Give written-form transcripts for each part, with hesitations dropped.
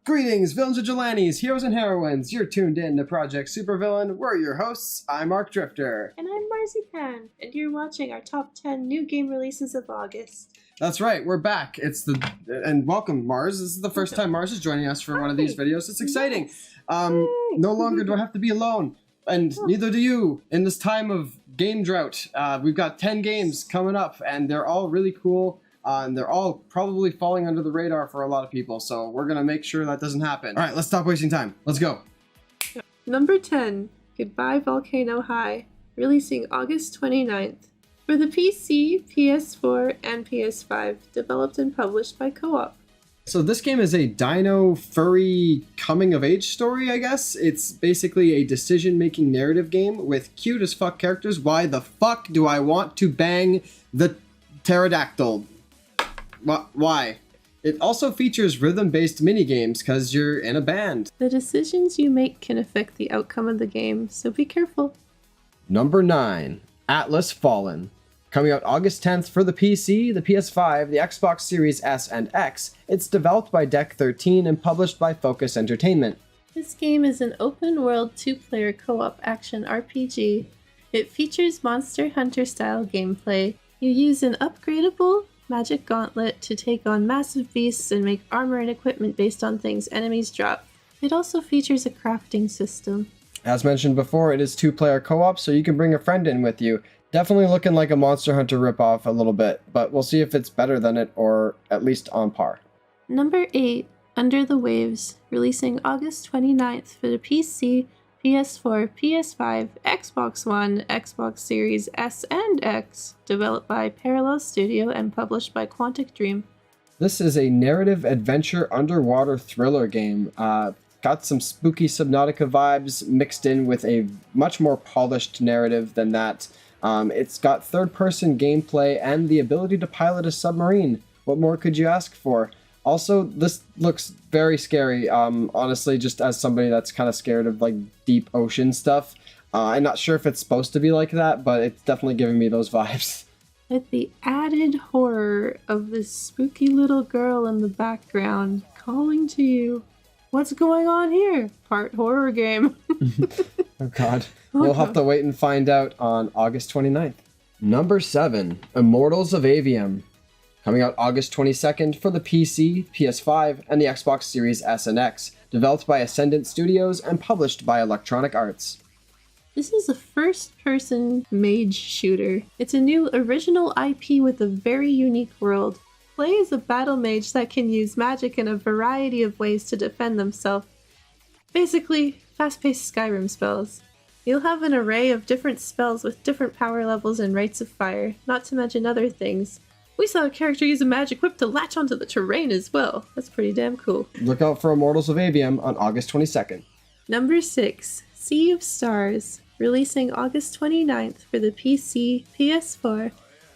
Greetings, villains, vigilantes, heroes, and heroines. You're tuned in to Project SuperVillain. We're your hosts. I'm Mark Drifter. And I'm Marzipan, and you're watching our top 10 new game releases of August. That's right, we're back. And welcome, Mars. This is the first time Mars is joining us for one of these videos. It's exciting. Yes. No longer do I have to be alone, and neither do you in this time of game drought. We've got 10 games coming up, and they're all really cool. And they're all probably falling under the radar for a lot of people, so we're going to make sure that doesn't happen. All right, let's stop wasting time. Let's go. Number 10, Goodbye Volcano High, releasing August 29th. For the PC, PS4, and PS5, developed and published by Co-op. So this game is a dino furry coming-of-age story, I guess. It's basically a decision-making narrative game with cute as fuck characters. Why the fuck do I want to bang the pterodactyl? Why? It also features rhythm-based minigames because you're in a band. The decisions you make can affect the outcome of the game, so be careful. Number 9, Atlas Fallen. Coming out August 10th for the PC, the PS5, the Xbox Series S and X. It's developed by Deck 13 and published by Focus Entertainment. This game is an open-world two-player co-op action RPG. It features Monster Hunter-style gameplay. You use an upgradable magic gauntlet to take on massive beasts and make armor and equipment based on things enemies drop. It also features a crafting system. As mentioned before, it is two-player co-op, so you can bring a friend in with you. Definitely looking like a Monster Hunter ripoff a little bit, but we'll see if it's better than it or at least on par. Number 8, Under the Waves, releasing August 29th for the PC, PS4, PS5, Xbox One, Xbox Series S and X, developed by Parallel Studio and published by Quantic Dream. This is a narrative adventure underwater thriller game. Got some spooky Subnautica vibes mixed in with a much more polished narrative than that. It's got third-person gameplay and the ability to pilot a submarine. What more could you ask for? Also, this looks very scary, honestly, just as somebody that's kind of scared of, like, deep ocean stuff. I'm not sure if it's supposed to be like that, but it's definitely giving me those vibes. With the added horror of this spooky little girl in the background calling to you. What's going on here? Part horror game. Oh, God. We'll have to wait and find out on August 29th. Number 7, Immortals of Avium. Coming out August 22nd for the PC, PS5, and the Xbox Series S and X, developed by Ascendant Studios and published by Electronic Arts. This is a first-person mage shooter. It's a new original IP with a very unique world. Play as a battle mage that can use magic in a variety of ways to defend themselves. Basically, fast-paced Skyrim spells. You'll have an array of different spells with different power levels and rates of fire, not to mention other things. We saw a character use a magic whip to latch onto the terrain as well. That's pretty damn cool. Look out for Immortals of Avium on August 22nd. Number 6, Sea of Stars, releasing August 29th for the PC, PS4,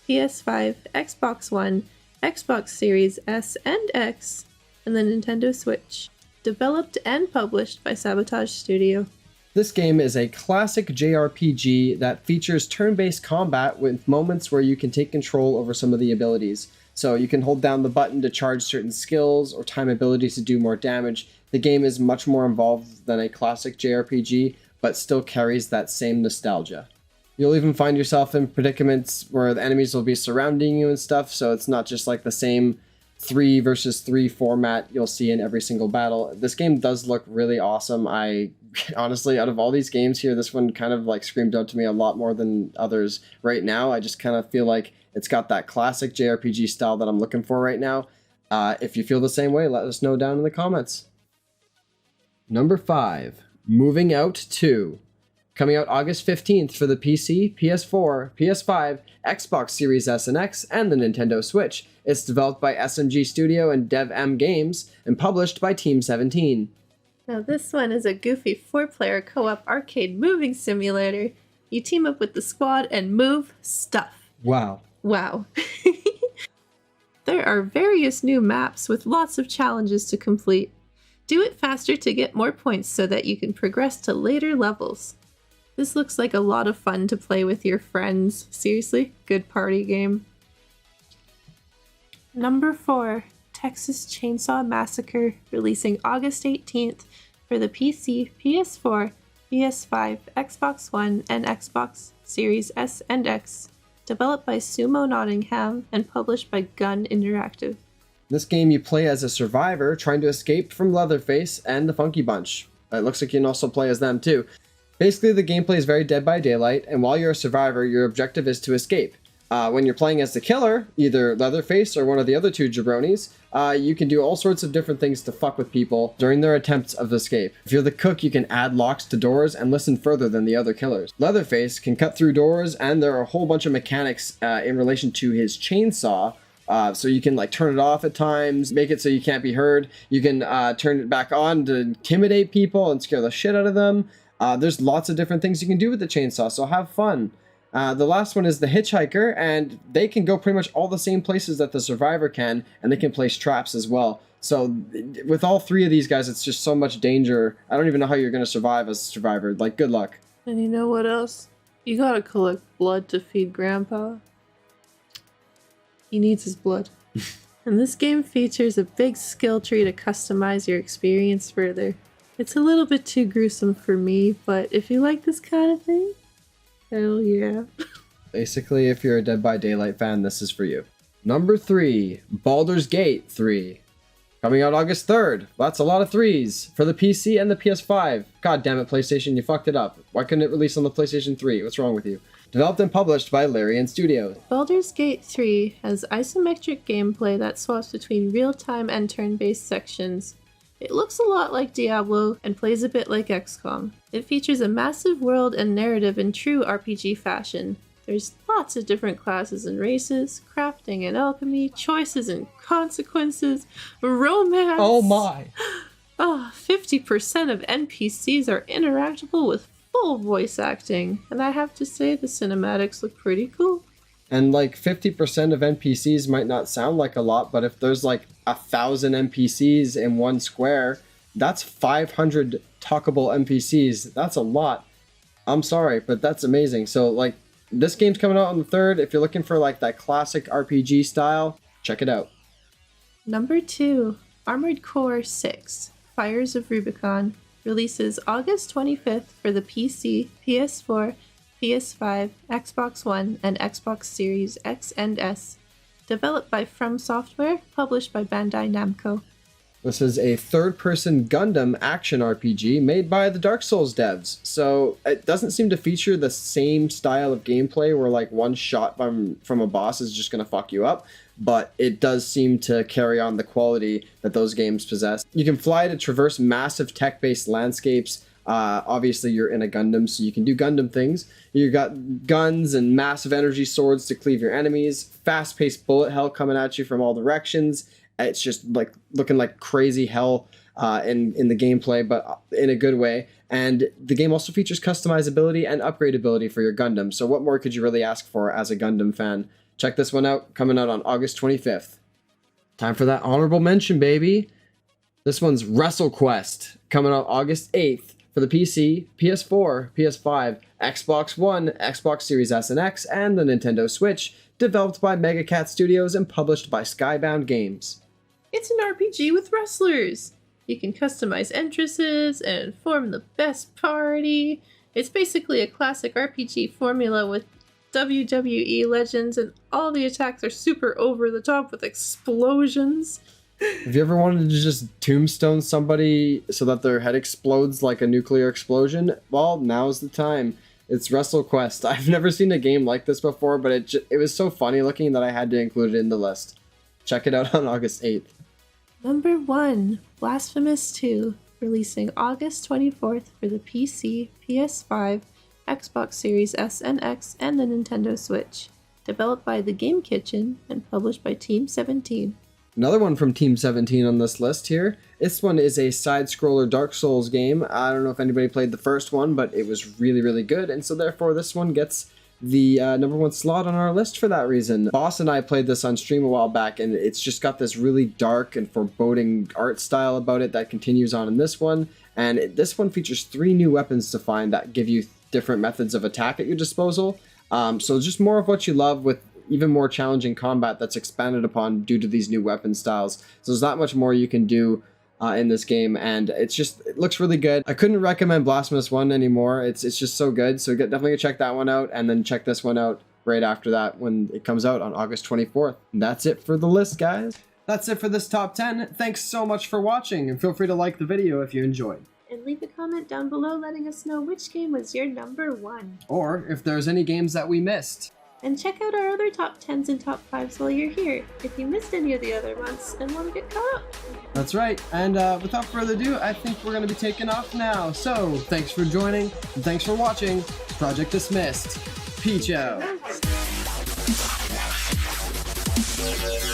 PS5, Xbox One, Xbox Series S and X, and the Nintendo Switch. Developed and published by Sabotage Studio. This game is a classic JRPG that features turn-based combat with moments where you can take control over some of the abilities. So you can hold down the button to charge certain skills or time abilities to do more damage. The game is much more involved than a classic JRPG, but still carries that same nostalgia. You'll even find yourself in predicaments where the enemies will be surrounding you and stuff, so it's not just like the same 3 versus 3 format you'll see in every single battle. This game does look really awesome. Honestly, out of all these games here, this one kind of like screamed out to me a lot more than others right now. I just kind of feel like it's got that classic JRPG style that I'm looking for right now. If you feel the same way, let us know down in the comments. Number 5, Moving Out 2. Coming out August 15th for the PC, PS4, PS5, Xbox Series S and X, and the Nintendo Switch. It's developed by SMG Studio and DevM Games, and published by Team 17. Now this one is a goofy 4-player co-op arcade moving simulator. You team up with the squad and move stuff. Wow. Wow. There are various new maps with lots of challenges to complete. Do it faster to get more points so that you can progress to later levels. This looks like a lot of fun to play with your friends. Seriously, good party game. Number 4, Texas Chainsaw Massacre, releasing August 18th for the PC, PS4, PS5, Xbox One, and Xbox Series S and X. Developed by Sumo Nottingham and published by Gun Interactive. In this game, you play as a survivor trying to escape from Leatherface and the Funky Bunch. It looks like you can also play as them too. Basically, the gameplay is very Dead by Daylight, and while you're a survivor, your objective is to escape. When you're playing as the killer, either Leatherface or one of the other two jabronis, you can do all sorts of different things to fuck with people during their attempts of escape. If you're the cook, you can add locks to doors and listen further than the other killers. Leatherface can cut through doors, and there are a whole bunch of mechanics in relation to his chainsaw. So you can like turn it off at times, make it so you can't be heard. You can turn it back on to intimidate people and scare the shit out of them. There's lots of different things you can do with the chainsaw, so have fun. The last one is the Hitchhiker, and they can go pretty much all the same places that the Survivor can, and they can place traps as well. So with all three of these guys, it's just so much danger. I don't even know how you're going to survive as a survivor. Like, good luck. And you know what else? You gotta collect blood to feed Grandpa. He needs his blood. And this game features a big skill tree to customize your experience further. It's a little bit too gruesome for me, but if you like this kind of thing, hell yeah. Basically, if you're a Dead by Daylight fan, this is for you. Number 3, Baldur's Gate 3. Coming out August 3rd. That's a lot of threes for the PC and the PS5. God damn it, PlayStation, you fucked it up. Why couldn't it release on the PlayStation 3? What's wrong with you? Developed and published by Larian Studios. Baldur's Gate 3 has isometric gameplay that swaps between real-time and turn-based sections. It looks a lot like Diablo and plays a bit like XCOM. It features a massive world and narrative in true RPG fashion. There's lots of different classes and races, crafting and alchemy, choices and consequences, romance. Oh my! 50% of NPCs are interactable with full voice acting, and I have to say the cinematics look pretty cool. And like 50% of NPCs might not sound like a lot, but if there's like 1,000 NPCs in one square, that's 500 talkable NPCs. That's a lot. I'm sorry, but that's amazing. So like, this game's coming out on the 3rd. If you're looking for like that classic RPG style, check it out. Number 2, Armored Core 6, Fires of Rubicon, releases August 25th for the PC, PS4, PS5, Xbox One, and Xbox Series X and S. Developed by From Software, published by Bandai Namco. This is a third-person Gundam action RPG made by the Dark Souls devs. So it doesn't seem to feature the same style of gameplay where like one shot from a boss is just going to fuck you up, but it does seem to carry on the quality that those games possess. You can fly to traverse massive tech-based landscapes. Obviously you're in a Gundam, so you can do Gundam things. You got guns and massive energy swords to cleave your enemies, fast-paced bullet hell coming at you from all directions. It's just like looking like crazy hell in the gameplay, but in a good way. And the game also features customizability and upgradability for your Gundam. So what more could you really ask for as a Gundam fan? Check this one out, coming out on August 25th. Time for that honorable mention, baby. This one's WrestleQuest, coming out August 8th for the PC, PS4, PS5, Xbox One, Xbox Series S and X, and the Nintendo Switch. Developed by Mega Cat Studios and published by Skybound Games. It's an RPG with wrestlers. You can customize entrances and form the best party. It's basically a classic RPG formula with WWE legends, and all the attacks are super over the top with explosions. Have you ever wanted to just tombstone somebody so that their head explodes like a nuclear explosion? Well, now's the time. It's WrestleQuest. I've never seen a game like this before, but it was so funny looking that I had to include it in the list. Check it out on August 8th. Number 1, Blasphemous 2, releasing August 24th for the PC, PS5, Xbox Series S and X, and the Nintendo Switch. Developed by The Game Kitchen and published by Team 17. Another one from Team 17 on this list here. This one is a side-scroller Dark Souls game. I don't know if anybody played the first one, but it was really, really good, and so therefore this one gets the number 1 slot on our list for that reason. Boss and I played this on stream a while back, and it's just got this really dark and foreboding art style about it that continues on in this one, and this one features 3 new weapons to find that give you different methods of attack at your disposal. So just more of what you love with even more challenging combat that's expanded upon due to these new weapon styles. So there's not much more you can do in this game, and it looks really good. I couldn't recommend Blasphemous 1 anymore. It's just so good. So definitely check that one out, and then check this one out right after that when it comes out on August 24th. And that's it for the list, guys. That's it for this top 10. Thanks so much for watching, and feel free to like the video if you enjoyed. And leave a comment down below letting us know which game was your number 1. Or if there's any games that we missed. And check out our other top 10s and top 5s while you're here, if you missed any of the other ones and want to get caught up. That's right, and without further ado, I think we're going to be taking off now. So, thanks for joining, and thanks for watching Project Dismissed. Peach out. We'll be right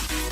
back.